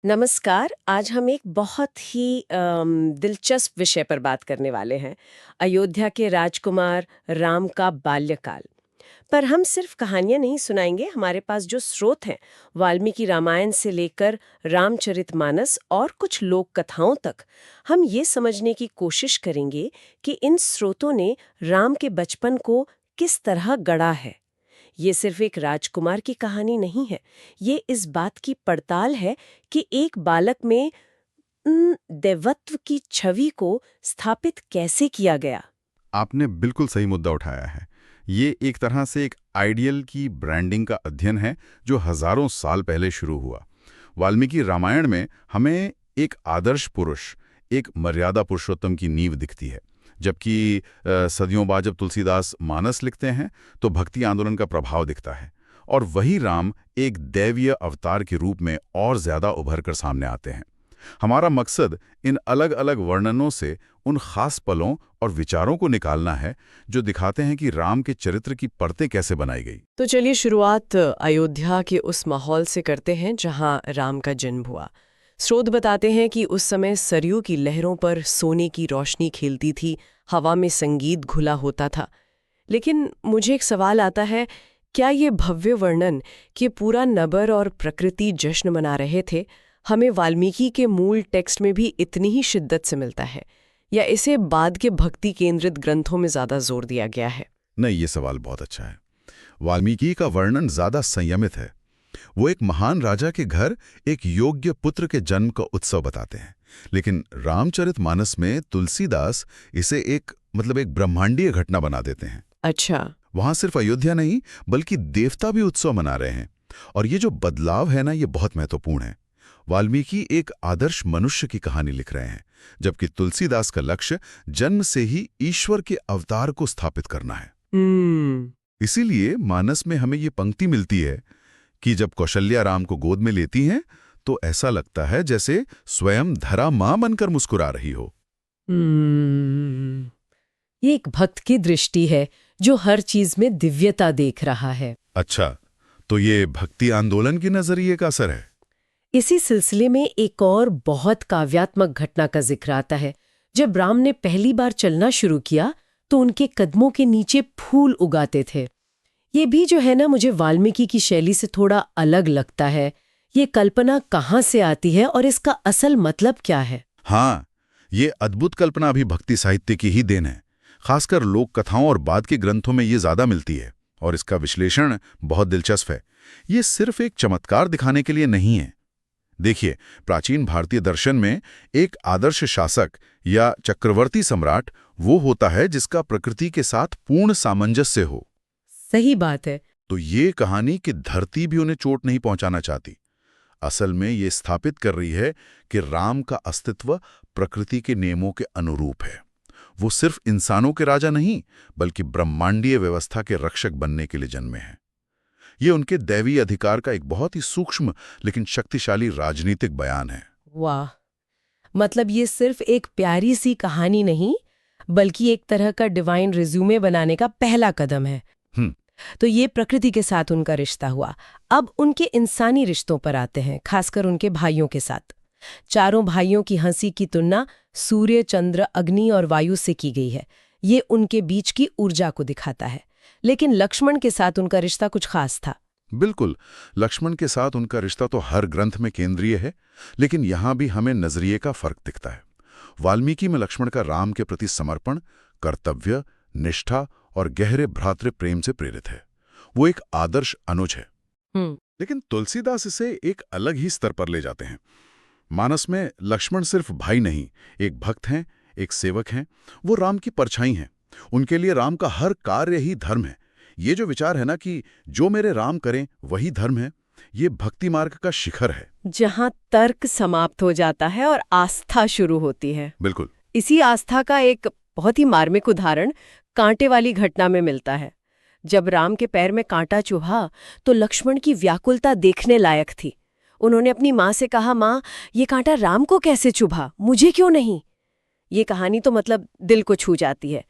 नमस्कार। आज हम एक बहुत ही दिलचस्प विषय पर बात करने वाले हैं। अयोध्या के राजकुमार राम का बाल्यकाल। पर हम सिर्फ कहानियां नहीं सुनाएंगे। हमारे पास जो स्रोत हैं, वाल्मीकि रामायण से लेकर रामचरितमानस और कुछ लोक कथाओं तक, हम ये समझने की कोशिश करेंगे कि इन स्रोतों ने राम के बचपन को किस तरह गढ़ा है। ये सिर्फ एक राजकुमार की कहानी नहीं है। ये इस बात की पड़ताल है कि एक बालक में देवत्व की छवि को स्थापित कैसे किया गया। आपने बिल्कुल सही मुद्दा उठाया है। ये एक तरह से एक आइडियल की ब्रांडिंग का अध्ययन है जो हजारों साल पहले शुरू हुआ। वाल्मीकि रामायण में हमें एक आदर्श पुरुष, एक मर्यादा पुरुषोत्तम की नींव दिखती है, जबकि सदियों बाद जब तुलसीदास मानस लिखते हैं तो भक्ति आंदोलन का प्रभाव दिखता है और वही राम एक दैवीय अवतार के रूप में और ज्यादा उभर कर सामने आते हैं। हमारा मकसद इन अलग अलग वर्णनों से उन खास पलों और विचारों को निकालना है जो दिखाते हैं कि राम के चरित्र की परतें कैसे बनाई गई। तो चलिए शुरुआत अयोध्या के उस माहौल से करते हैं जहां राम का जन्म हुआ। स्रोत बताते हैं कि उस समय सरयू की लहरों पर सोने की रोशनी खेलती थी, हवा में संगीत घुला होता था। लेकिन मुझे एक सवाल आता है, क्या ये भव्य वर्णन कि पूरा नबर और प्रकृति जश्न मना रहे थे, हमें वाल्मीकि के मूल टेक्स्ट में भी इतनी ही शिद्दत से मिलता है, या इसे बाद के भक्ति केंद्रित ग्रंथों में ज्यादा जोर दिया गया है? नहीं, ये सवाल बहुत अच्छा है। वाल्मीकि का वर्णन ज्यादा संयमित है। वो एक महान राजा के घर एक योग्य पुत्र के जन्म का उत्सव बताते हैं, लेकिन रामचरितमानस में तुलसीदास इसे एक ब्रह्मांडीय घटना बना देते हैं। अच्छा। वहां सिर्फ अयोध्या नहीं बल्कि देवता भी उत्सव मना रहे हैं। और ये जो बदलाव है ना, ये बहुत महत्वपूर्ण है। वाल्मीकि एक आदर्श मनुष्य की कहानी लिख रहे हैं, जबकि तुलसीदास का लक्ष्य जन्म से ही ईश्वर के अवतार को स्थापित करना है। इसीलिए मानस में हमें ये पंक्ति मिलती है कि जब कौशल्या राम को गोद में लेती हैं तो ऐसा लगता है जैसे स्वयं धरा मां बनकर मुस्कुरा रही हो। ये एक भक्त की दृष्टि है जो हर चीज में दिव्यता देख रहा है। अच्छा, तो ये भक्ति आंदोलन की नजरिए का असर है। इसी सिलसिले में एक और बहुत काव्यात्मक घटना का जिक्र आता है। जब राम ने पहली बार चलना शुरू किया तो उनके कदमों के नीचे फूल उगाते थे। ये भी जो है ना, मुझे वाल्मीकि की शैली से थोड़ा अलग लगता है। ये कल्पना कहाँ से आती है और इसका असल मतलब क्या है? हाँ, ये अद्भुत कल्पना भी भक्ति साहित्य की ही देन है। खासकर लोक कथाओं और बाद के ग्रंथों में ये ज्यादा मिलती है और इसका विश्लेषण बहुत दिलचस्प है। ये सिर्फ एक चमत्कार दिखाने के लिए नहीं है। देखिए, प्राचीन भारतीय दर्शन में एक आदर्श शासक या चक्रवर्ती सम्राट वो होता है जिसका प्रकृति के साथ पूर्ण सामंजस्य हो। सही बात है। तो ये कहानी कि धरती भी उन्हें चोट नहीं पहुंचाना चाहती। असल में ये स्थापित कर रही है कि राम का अस्तित्व प्रकृति के नियमों के अनुरूप है। वो सिर्फ इंसानों के राजा नहीं बल्कि ब्रह्मांडीय व्यवस्था के रक्षक बनने के लिए जन्मे हैं। ये उनके दैवीय अधिकार का एक बहुत ही सूक्ष्म लेकिन शक्तिशाली राजनीतिक बयान है। वाह! मतलब ये सिर्फ एक प्यारी सी कहानी नहीं, बल्कि एक तरह का डिवाइन रिज्यूमे बनाने का पहला कदम है। तो ये प्रकृति के साथ उनका रिश्ता हुआ। अब उनके इंसानी रिश्तों पर आते हैं, खासकर उनके भाइयों के साथ। चारों भाइयों की हंसी की तुलना सूर्य, चंद्र, अग्नि और वायु से की गई है। ये उनके बीच की ऊर्जा को दिखाता है। लेकिन लक्ष्मण के साथ उनका रिश्ता कुछ खास था। बिल्कुल, लक्ष्मण के साथ उनका रिश्ता तो हर ग्रंथ में केंद्रीय है, लेकिन यहां भी हमें नजरिए का फर्क दिखता है। वाल्मीकि में लक्ष्मण का राम के प्रति समर्पण, कर्तव्य, निष्ठा और गहरे भ्रातृ प्रेम से प्रेरित है। वो एक आदर्श अनुज है। लेकिन तुलसीदास इसे एक अलग ही स्तर पर ले जाते हैं। मानस में लक्ष्मण सिर्फ भाई नहीं, एक भक्त हैं, एक सेवक हैं। वो राम की परछाई हैं। उनके लिए राम का हर कार्य ही धर्म है। ये जो विचार है ना कि जो मेरे राम करें वही धर्म है, ये भक्ति मार्ग का शिखर है, जहां तर्क समाप्त हो जाता है और आस्था शुरू होती है। बिल्कुल। इसी आस्था का एक बहुत ही मार्मिक उदाहरण कांटे वाली घटना में मिलता है। जब राम के पैर में कांटा चुभा तो लक्ष्मण की व्याकुलता देखने लायक थी। उन्होंने अपनी माँ से कहा, माँ, ये कांटा राम को कैसे चुभा, मुझे क्यों नहीं? ये कहानी तो मतलब दिल को छू जाती है।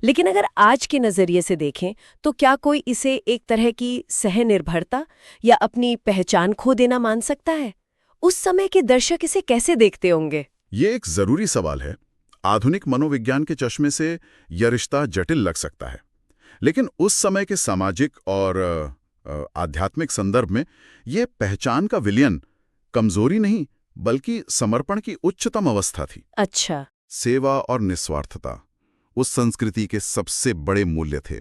लेकिन अगर आज के नजरिए से देखें तो क्या कोई इसे एक तरह की सहनिर्भरता या अपनी पहचान खो देना मान सकता है? उस समय के दर्शक इसे कैसे देखते होंगे? ये एक जरूरी सवाल है। आधुनिक मनोविज्ञान के चश्मे से यह रिश्ता जटिल लग सकता है, लेकिन उस समय के सामाजिक और आध्यात्मिक संदर्भ में यह पहचान का विलयन कमजोरी नहीं बल्कि समर्पण की उच्चतम अवस्था थी। अच्छा। सेवा और निस्वार्थता उस संस्कृति के सबसे बड़े मूल्य थे।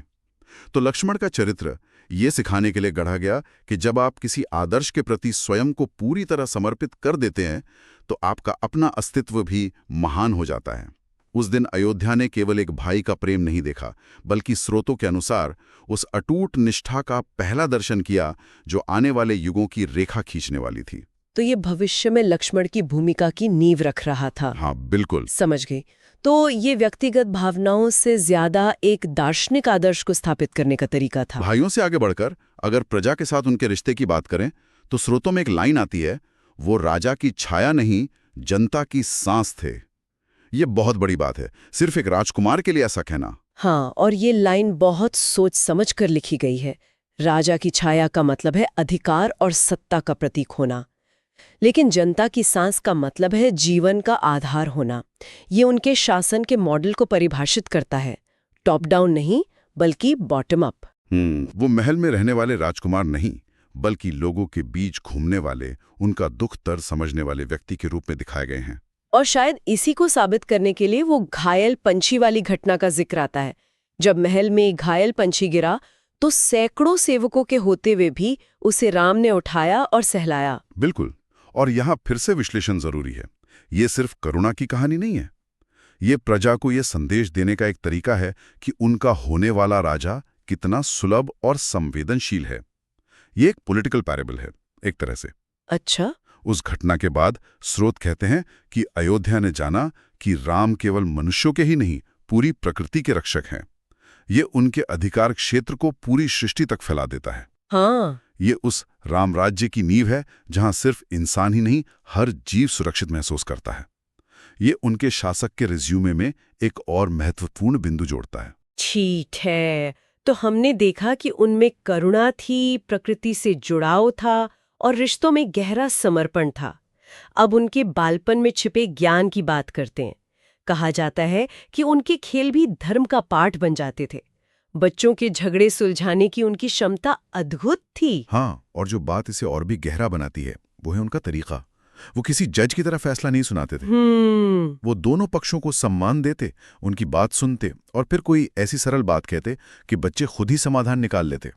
तो लक्ष्मण का चरित्र ये सिखाने के लिए गढ़ा गया कि जब आप किसी आदर्श के प्रति स्वयं को पूरी तरह समर्पित कर देते हैं तो आपका अपना अस्तित्व भी महान हो जाता है। उस दिन अयोध्या ने केवल एक भाई का प्रेम नहीं देखा, बल्कि स्रोतों के अनुसार उस अटूट निष्ठा का पहला दर्शन किया जो आने वाले युगों की रेखा खींचने वाली थी। तो ये भविष्य में लक्ष्मण की भूमिका की नींव रख रहा था। हाँ, बिल्कुल। समझ गई। तो ये व्यक्तिगत भावनाओं से ज्यादा एक दार्शनिक आदर्श को स्थापित करने का तरीका था। भाइयों से आगे बढ़कर अगर प्रजा के साथ उनके रिश्ते की बात करें तो स्रोतों में एक लाइन आती है, वो राजा की छाया नहीं, जनता की सांस थे। ये बहुत बड़ी बात है, सिर्फ एक राजकुमार के लिए ऐसा कहना। हाँ, और ये लाइन बहुत सोच समझ कर लिखी गई है। राजा की छाया का मतलब है अधिकार और सत्ता का प्रतीक होना, लेकिन जनता की सांस का मतलब है जीवन का आधार होना। ये उनके शासन के मॉडल को परिभाषित करता है, टॉप डाउन नहीं बल्कि बॉटम अप। वो महल में रहने वाले राजकुमार नहीं, बल्कि लोगों के बीच घूमने वाले, उनका दुख दर्द समझने वाले व्यक्ति के रूप में दिखाए गए हैं। और शायद इसी को साबित करने के लिए वो घायल पंछी वाली घटना का जिक्र आता है। जब महल में घायल पंछी गिरा तो सैकड़ों सेवकों के होते हुए भी उसे राम ने उठाया और सहलाया। बिल्कुल। और यहाँ फिर से विश्लेषण जरूरी है। ये सिर्फ करुणा की कहानी नहीं है, ये प्रजा को ये संदेश देने का एक तरीका है कि उनका होने वाला राजा कितना सुलभ और संवेदनशील है। ये एक पॉलिटिकल पैरेबल है एक तरह से। अच्छा। उस घटना के बाद स्रोत कहते हैं कि अयोध्या ने जाना कि राम केवल मनुष्यों के ही नहीं, पूरी प्रकृति के रक्षक हैं। ये उनके अधिकार क्षेत्र को पूरी सृष्टि तक फैला देता है। हाँ। ये उस राम राज्य की नींव है जहां सिर्फ इंसान ही नहीं, हर जीव सुरक्षित महसूस करता है। ये उनके शासक के रिज्यूमे में एक और महत्वपूर्ण बिंदु जोड़ता है। ठीक है, तो हमने देखा कि उनमें करुणा थी, प्रकृति से जुड़ाव था और रिश्तों में गहरा समर्पण था। अब उनके बालपन में छिपे ज्ञान की बात करते हैं। कहा जाता है कि उनके खेल भी धर्म का पाठ बन जाते थे। बच्चों के झगड़े सुलझाने की उनकी क्षमता अद्भुत थी। हाँ, और जो बात इसे और भी गहरा बनाती है वो है उनका तरीका। वो किसी जज की तरह फैसला नहीं सुनाते थे। वो दोनों पक्षों को सम्मान देते, उनकी बात सुनते और फिर कोई ऐसी सरल बात कहते कि बच्चे खुद ही समाधान निकाल लेते।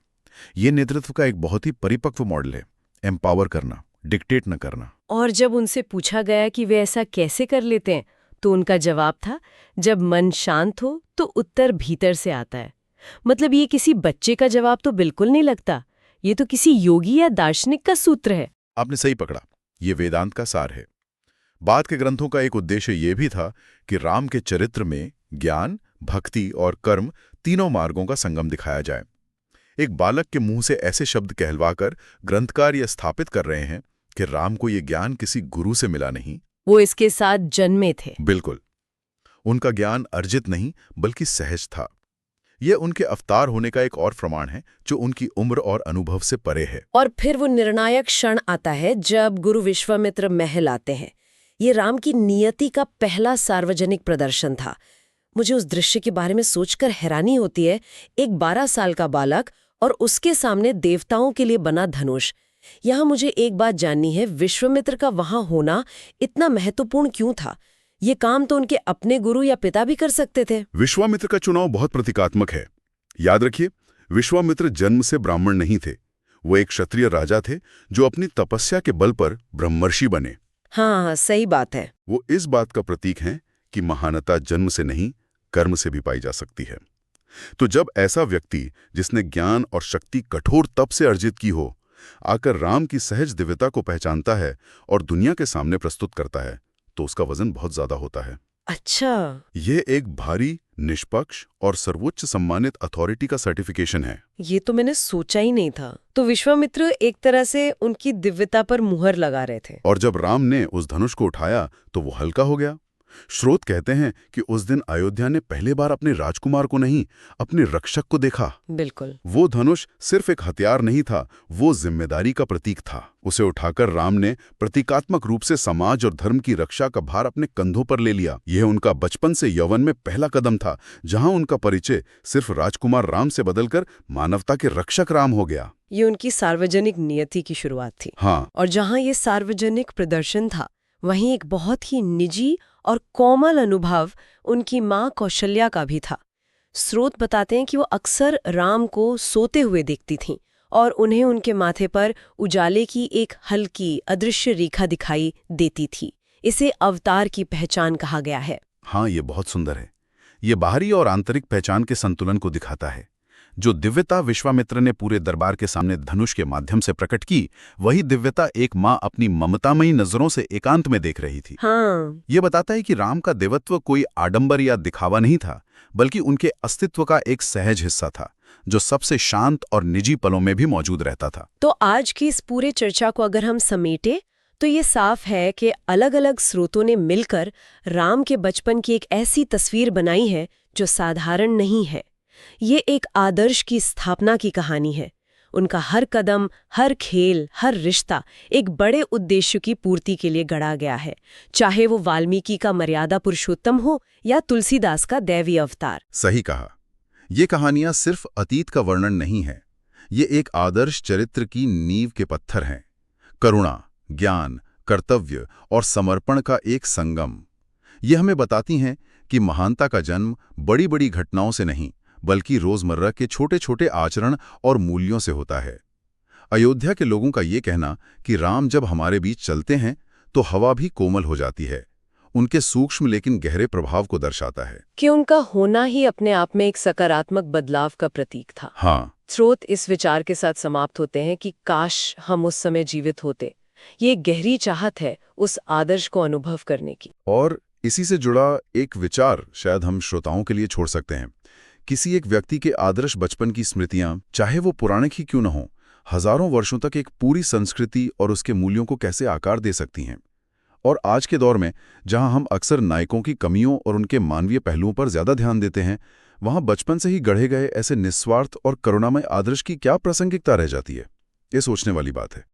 ये नेतृत्व का एक बहुत ही परिपक्व मॉडल है, एम्पावर करना, डिक्टेट न करना। और जब उनसे पूछा गया कि वे ऐसा कैसे कर लेते हैं, तो उनका जवाब था, जब मन शांत हो तो उत्तर भीतर से आता है। मतलब ये किसी बच्चे का जवाब तो बिल्कुल नहीं लगता, ये तो किसी योगी या दार्शनिक का सूत्र है। आपने सही पकड़ा, ये वेदांत का सार है। बाद के ग्रंथों का एक उद्देश्य ये भी था कि राम के चरित्र में ज्ञान, भक्ति और कर्म तीनों मार्गों का संगम दिखाया जाए। एक बालक के मुंह से ऐसे शब्द कहलवाकर ग्रंथकार ये स्थापित कर रहे हैं कि राम को ये ज्ञान किसी गुरु से मिला नहीं, वो इसके साथ जन्मे थे। बिल्कुल। उनका ज्ञान अर्जित नहीं बल्कि सहज था। यह उनके अवतार होने का एक और प्रमाण है जो उनकी उम्र और अनुभव से परे है। और फिर वो निर्णायक क्षण आता है जब गुरु विश्वामित्र महल आते हैं। ये राम की नियति का पहला सार्वजनिक प्रदर्शन था। मुझे उस दृश्य के बारे में सोचकर हैरानी होती है। एक 12 साल का बालक और उसके सामने देवताओं के लिए बना धनुष। यहाँ मुझे एक बात जाननी है, विश्वामित्र का वहां होना इतना महत्वपूर्ण क्यों था? ये काम तो उनके अपने गुरु या पिता भी कर सकते थे। विश्वामित्र का चुनाव बहुत प्रतीकात्मक है। याद रखिए, विश्वामित्र जन्म से ब्राह्मण नहीं थे। वो एक क्षत्रिय राजा थे जो अपनी तपस्या के बल पर ब्रह्मर्षि बने। हाँ, सही बात है। वो इस बात का प्रतीक हैं कि महानता जन्म से नहीं, कर्म से भी पाई जा सकती है। तो जब ऐसा व्यक्ति जिसने ज्ञान और शक्ति कठोर तप से अर्जित की हो, आकर राम की सहज दिव्यता को पहचानता है और दुनिया के सामने प्रस्तुत करता है, तो उसका वजन बहुत ज्यादा होता है। अच्छा, ये एक भारी, निष्पक्ष और सर्वोच्च सम्मानित अथॉरिटी का सर्टिफिकेशन है। ये तो मैंने सोचा ही नहीं था। तो विश्वामित्र एक तरह से उनकी दिव्यता पर मुहर लगा रहे थे। और जब राम ने उस धनुष को उठाया तो वो हल्का हो गया। स्रोत कहते हैं कि उस दिन अयोध्या ने पहली बार अपने राजकुमार को नहीं, अपने रक्षक को देखा। बिल्कुल। वो धनुष सिर्फ एक हथियार नहीं था, वो जिम्मेदारी का प्रतीक था। उसे उठाकर राम ने प्रतीकात्मक रूप से समाज और धर्म की रक्षा का भार अपने कंधों पर ले लिया। यह उनका बचपन से यौवन में पहला कदम था, जहां उनका परिचय सिर्फ राजकुमार राम से बदलकर मानवता के रक्षक राम हो गया। ये उनकी सार्वजनिक नियति की शुरुआत थी। हाँ, और जहां ये सार्वजनिक प्रदर्शन था, वहीं एक बहुत ही निजी और कोमल अनुभव उनकी मां कौशल्या का भी था। स्रोत बताते हैं कि वो अक्सर राम को सोते हुए देखती थीं और उन्हें उनके माथे पर उजाले की एक हल्की अदृश्य रेखा दिखाई देती थी। इसे अवतार की पहचान कहा गया है। हाँ, ये बहुत सुंदर है। ये बाहरी और आंतरिक पहचान के संतुलन को दिखाता है। जो दिव्यता विश्वामित्र ने पूरे दरबार के सामने धनुष के माध्यम से प्रकट की, वही दिव्यता एक माँ अपनी ममतामयी नजरों से एकांत में देख रही थी। हाँ। ये बताता है कि राम का देवत्व कोई आडंबर या दिखावा नहीं था, बल्कि उनके अस्तित्व का एक सहज हिस्सा था, जो सबसे शांत और निजी पलों में भी मौजूद रहता था। तो आज की इस पूरे चर्चा को अगर हम समेटे तो ये साफ है कि अलग-अलग स्रोतों ने मिलकर राम के बचपन की एक ऐसी तस्वीर बनाई है जो साधारण नहीं है। ये एक आदर्श की स्थापना की कहानी है। उनका हर कदम, हर खेल, हर रिश्ता एक बड़े उद्देश्य की पूर्ति के लिए गढ़ा गया है, चाहे वो वाल्मीकि का मर्यादा पुरुषोत्तम हो या तुलसीदास का दैवी अवतार। सही कहा। ये कहानियां सिर्फ अतीत का वर्णन नहीं है, ये एक आदर्श चरित्र की नींव के पत्थर हैं। करुणा, ज्ञान, कर्तव्य और समर्पण का एक संगम। ये हमें बताती हैं कि महानता का जन्म बड़ी बड़ी घटनाओं से नहीं, बल्कि रोजमर्रा के छोटे छोटे आचरण और मूल्यों से होता है। अयोध्या के लोगों का ये कहना कि राम जब हमारे बीच चलते हैं तो हवा भी कोमल हो जाती है, उनके सूक्ष्म लेकिन गहरे प्रभाव को दर्शाता है। कि उनका होना ही अपने आप में एक सकारात्मक बदलाव का प्रतीक था। हाँ, स्रोत इस विचार के साथ समाप्त होते हैं कि काश हम उस समय जीवित होते। ये एक गहरी चाहत है उस आदर्श को अनुभव करने की। और इसी से जुड़ा एक विचार शायद हम श्रोताओं के लिए छोड़ सकते हैं। किसी एक व्यक्ति के आदर्श बचपन की स्मृतियां, चाहे वो पौराणिक ही क्यों न हो, हजारों वर्षों तक एक पूरी संस्कृति और उसके मूल्यों को कैसे आकार दे सकती हैं। और आज के दौर में जहां हम अक्सर नायकों की कमियों और उनके मानवीय पहलुओं पर ज्यादा ध्यान देते हैं, वहां बचपन से ही गढ़े गए ऐसे निस्वार्थ और करुणामय आदर्श की क्या प्रासंगिकता रह जाती है? ये सोचने वाली बात है।